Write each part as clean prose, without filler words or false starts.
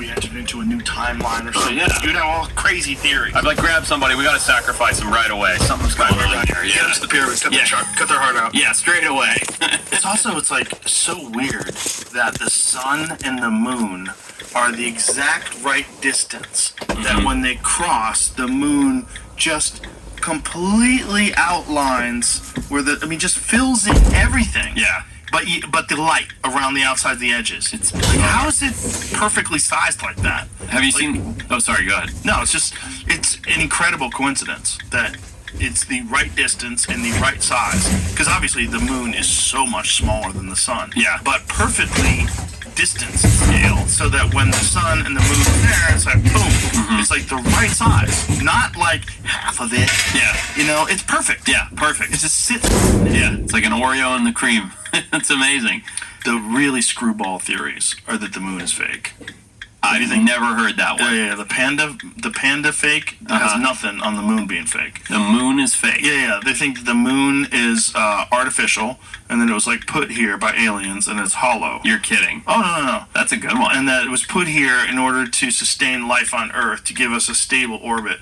we entered into a new timeline or something. Yeah. You'd have all crazy theories. I'd like grab somebody. We got to sacrifice them right away. Something's going on here. Get us to the pyramids. Cut their heart out. Yeah, straight away. It's like so weird that the sun and the moon are the exact right distance. That when they cross, the moon just completely outlines where just fills in everything. Yeah. But the light around the outside of the edges. It's like, how is it perfectly sized like that? Have you seen? Oh, sorry. Go ahead. No, it's an incredible coincidence that it's the right distance and the right size. Because obviously the moon is so much smaller than the sun. Yeah. But perfectly distance scale, so that when the sun and the moon are there, it's like boom. It's like the right size, not like half of it. Yeah. It's perfect. Yeah, perfect. It just sits. Yeah, it's like an Oreo and the cream. It's amazing. The really screwball theories are that the moon is fake. I've never heard that one. Yeah. The panda fake has nothing on the moon being fake. The moon is fake. Yeah. They think the moon is artificial, and then it was like put here by aliens, and it's hollow. You're kidding. Oh no. That's a good one. And that it was put here in order to sustain life on Earth, to give us a stable orbit.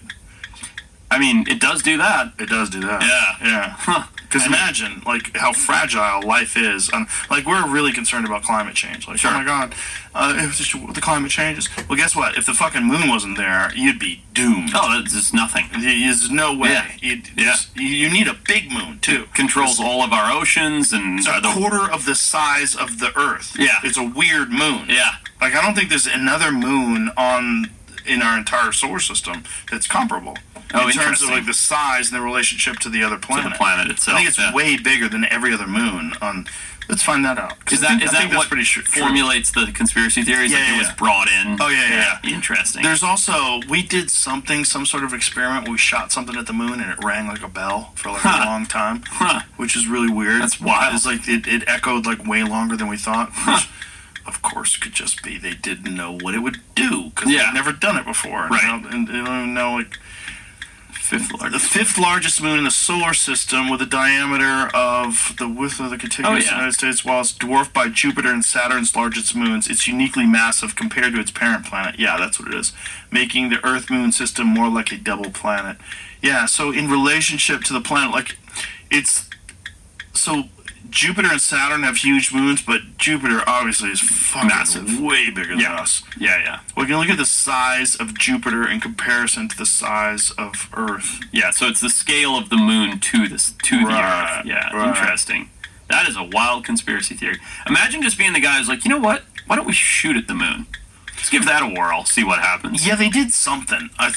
I mean, it does do that. It does do that. Yeah. Huh. Because imagine, like, how fragile life is. Like, we're really concerned about climate change. Like, sure. Oh my God, the climate changes. Well, guess what? If the fucking moon wasn't there, you'd be doomed. Oh, that's just nothing. There's no way. Yeah. You need a big moon, too. It controls all of our oceans and... It's a quarter of the size of the Earth. Yeah. It's a weird moon. Yeah. Like, I don't think there's another moon in our entire solar system that's comparable. In terms of like the size and the relationship to the other planet. To the planet itself. I think it's way bigger than every other moon. Let's find that out. Is that what formulates the conspiracy theories? Yeah, it was brought in? Oh, yeah. Interesting. There's also, we did some sort of experiment where we shot something at the moon and it rang like a bell for like a long time, which is really weird. That's wild. It's like it echoed like way longer than we thought, which of course could just be they didn't know what it would do because they've never done it before. Right. And they don't even know like... The fifth largest moon in the solar system, with a diameter of the width of the contiguous United States, while it's dwarfed by Jupiter and Saturn's largest moons. It's uniquely massive compared to its parent planet. Yeah, that's what it is. Making the Earth-Moon system more like a double planet. Yeah, so in relationship to the planet, like, so Jupiter and Saturn have huge moons, but Jupiter obviously is fucking massive, way bigger than us. Yeah. Well, you can look at the size of Jupiter in comparison to the size of Earth. Yeah, so it's the scale of the moon to the Earth. Yeah, interesting. That is a wild conspiracy theory. Imagine just being the guy who's like, you know what? Why don't we shoot at the moon? Let's give that a whirl, see what happens. Yeah, they did something. I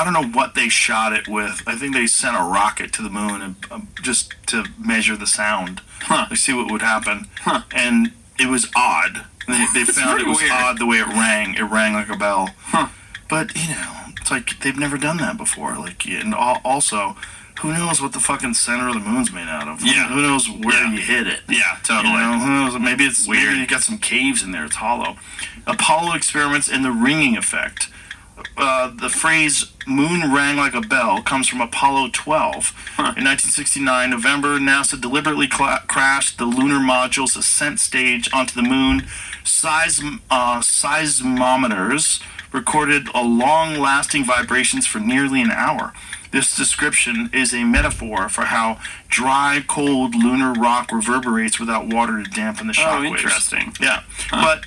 don't know what they shot it with. I think they sent a rocket to the moon and just to measure the sound. To see what would happen. And it was odd. They found it was weird. Odd the way it rang. It rang like a bell. But, it's like they've never done that before. Like, and also, who knows what the fucking center of the moon's made out of? Yeah. Who knows where you hit it? Yeah, totally. Who knows? Maybe it's weird. Maybe you got some caves in there. It's hollow. Apollo experiments and the ringing effect. The phrase "moon rang like a bell" comes from Apollo 12. In 1969, November, NASA deliberately crashed the lunar module's ascent stage onto the moon. Seismometers recorded long-lasting vibrations for nearly an hour. This description is a metaphor for how dry, cold lunar rock reverberates without water to dampen the shock waves. Interesting. Yeah, but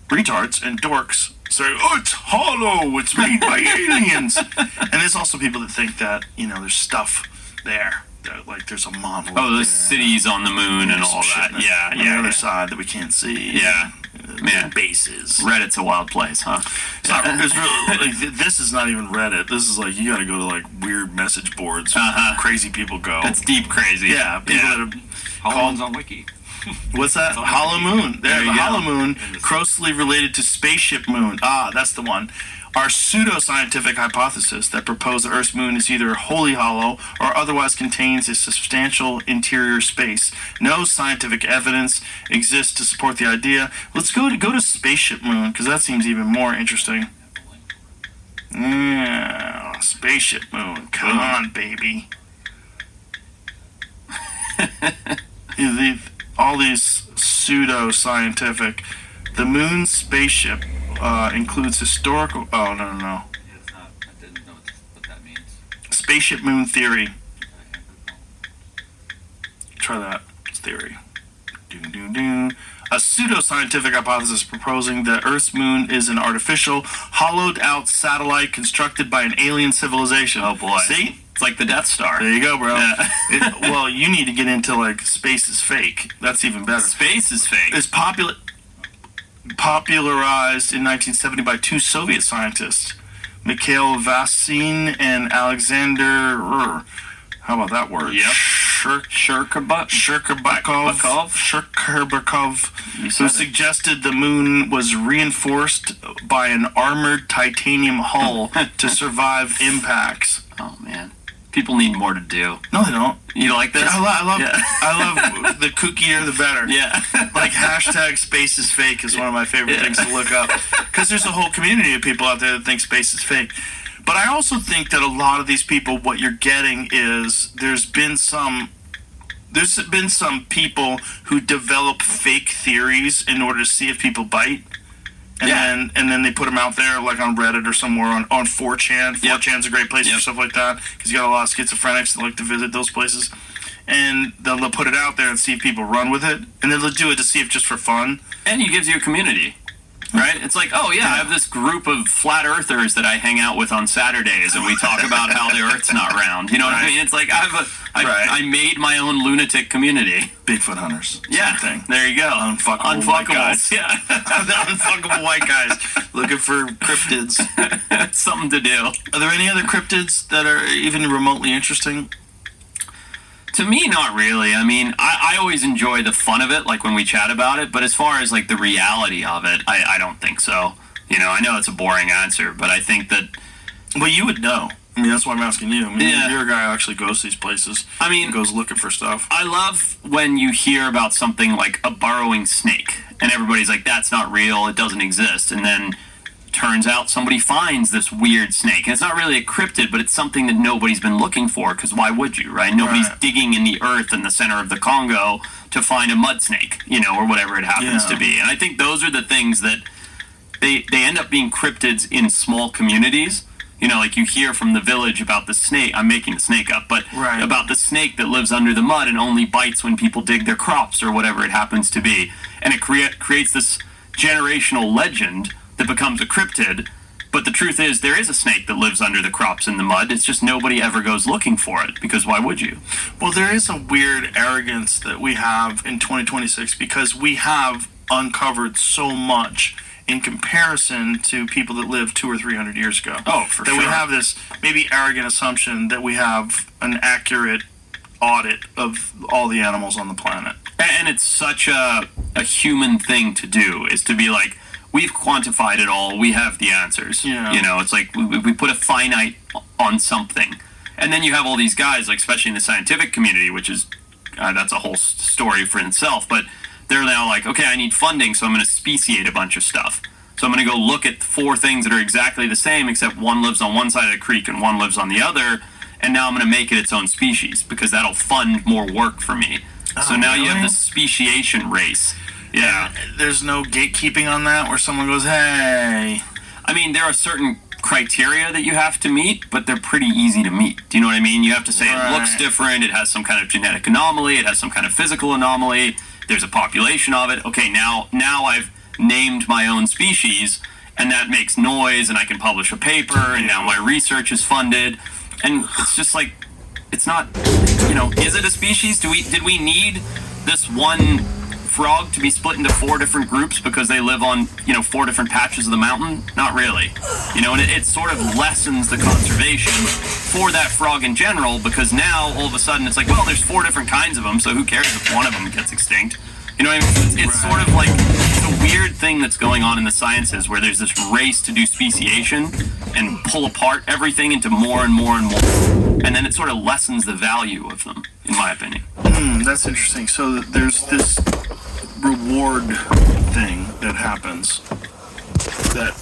retards and dorks say, "Oh, it's hollow. It's made by aliens." And there's also people that think that there's stuff there. Like there's a monolith. Oh, the cities on the moon and all that. On the other side that we can't see. Yeah. Man, bases. Reddit's a wild place, huh? This is not even Reddit. This is like, you gotta go to like weird message boards. Crazy people go. That's deep crazy. Yeah, people that are Hollow Moon's on Wiki. What's that? Hollow Moon. There, the Hollow Moon, closely related to Spaceship Moon. That's the one. Our pseudo-scientific hypothesis that proposed the Earth's moon is either wholly hollow or otherwise contains a substantial interior space. No scientific evidence exists to support the idea. Let's go to Spaceship Moon, because that seems even more interesting. Yeah, Spaceship Moon. Come on, baby. All these pseudo-scientific. The moon's spaceship includes historical. Oh no. Yeah, it's not. I didn't know what that means. Spaceship moon theory. Try that. It's theory. A pseudoscientific hypothesis proposing that Earth's moon is an artificial, hollowed-out satellite constructed by an alien civilization. Oh boy! See? It's like the Death Star. There you go, bro. Yeah. Well, you need to get into like space is fake. That's even better. Space is fake. It's popularized in 1970 by two Soviet scientists, Mikhail Vasin and Alexander. How about that word? Yep. Shcherbakov, who suggested the moon was reinforced by an armored titanium hull to survive impacts. Oh man, people need more to do. No, they don't. You like this? I love the kookier the better. Yeah. Like hashtag space is fake is one of my favorite things to look up, because there's a whole community of people out there that think space is fake. But I also think that a lot of these people, what you're getting is there's been some people who develop fake theories in order to see if people bite. And then they put them out there like on Reddit or somewhere on 4chan. 4chan's a great place for stuff like that, because you got a lot of schizophrenics that like to visit those places. And they'll put it out there and see if people run with it. And then they'll do it to see if just for fun. And it gives you a community. Right? It's like, oh yeah, I have this group of flat earthers that I hang out with on Saturdays, and we talk about how the Earth's not round. You know what I mean? It's like I made my own lunatic community. Bigfoot hunters. Yeah. Same thing. There you go. Unfuckable white guys. Yeah. The unfuckable white guys looking for cryptids. Something to do. Are there any other cryptids that are even remotely interesting? To me, not really. I mean, I always enjoy the fun of it, like when we chat about it, but as far as like the reality of it, I don't think so. You know, I know it's a boring answer, but I think that... Well, you would know. I mean, that's why I'm asking you. I mean, you're a guy who actually goes to these places. I mean... goes looking for stuff. I love when you hear about something like a burrowing snake, and everybody's like, that's not real, it doesn't exist, and then... turns out somebody finds this weird snake. And it's not really a cryptid, but it's something that nobody's been looking for, because why would you, right? Nobody's digging in the earth in the center of the Congo to find a mud snake, you know, or whatever it happens to be. And I think those are the things that they end up being cryptids in small communities. You know, like you hear from the village about the snake. I'm making the snake up, but about the snake that lives under the mud and only bites when people dig their crops or whatever it happens to be. And it creates this generational legend that becomes a cryptid, but the truth is there is a snake that lives under the crops in the mud. It's just nobody ever goes looking for it, because why would you? Well, there is a weird arrogance that we have in 2026, because we have uncovered so much in comparison to people that lived 200 or 300 years ago. Oh, for sure. That we have this maybe arrogant assumption that we have an accurate audit of all the animals on the planet. And it's such a human thing to do, is to be like, we've quantified it all. We have the answers. Yeah. You know, it's like we put a finite on something. And then you have all these guys, like especially in the scientific community, which is, that's a whole story for itself. But they're now like, okay, I need funding, so I'm going to speciate a bunch of stuff. So I'm going to go look at 4 things that are exactly the same, except one lives on one side of the creek and one lives on the other. And now I'm going to make it its own species, because that'll fund more work for me. So now you have this speciation race. Yeah. There's no gatekeeping on that where someone goes, hey. I mean, there are certain criteria that you have to meet, but they're pretty easy to meet. Do you know what I mean? You have to say it looks different, it has some kind of genetic anomaly, it has some kind of physical anomaly, there's a population of it. Okay, now I've named my own species, and that makes noise, and I can publish a paper, and now my research is funded. And it's just like, it's not, you know, is it a species? Did we need this one frog to be split into 4 different groups because they live on, you know, 4 different patches of the mountain? Not really. You know, and it sort of lessens the conservation for that frog in general, because now all of a sudden it's like, well, there's 4 different kinds of them, so who cares if one of them gets extinct? You know what I mean? It's sort of like, it's a weird thing that's going on in the sciences, where there's this race to do speciation and pull apart everything into more and more and more, and then it sort of lessens the value of them, in my opinion. That's interesting. So there's this reward thing that happens that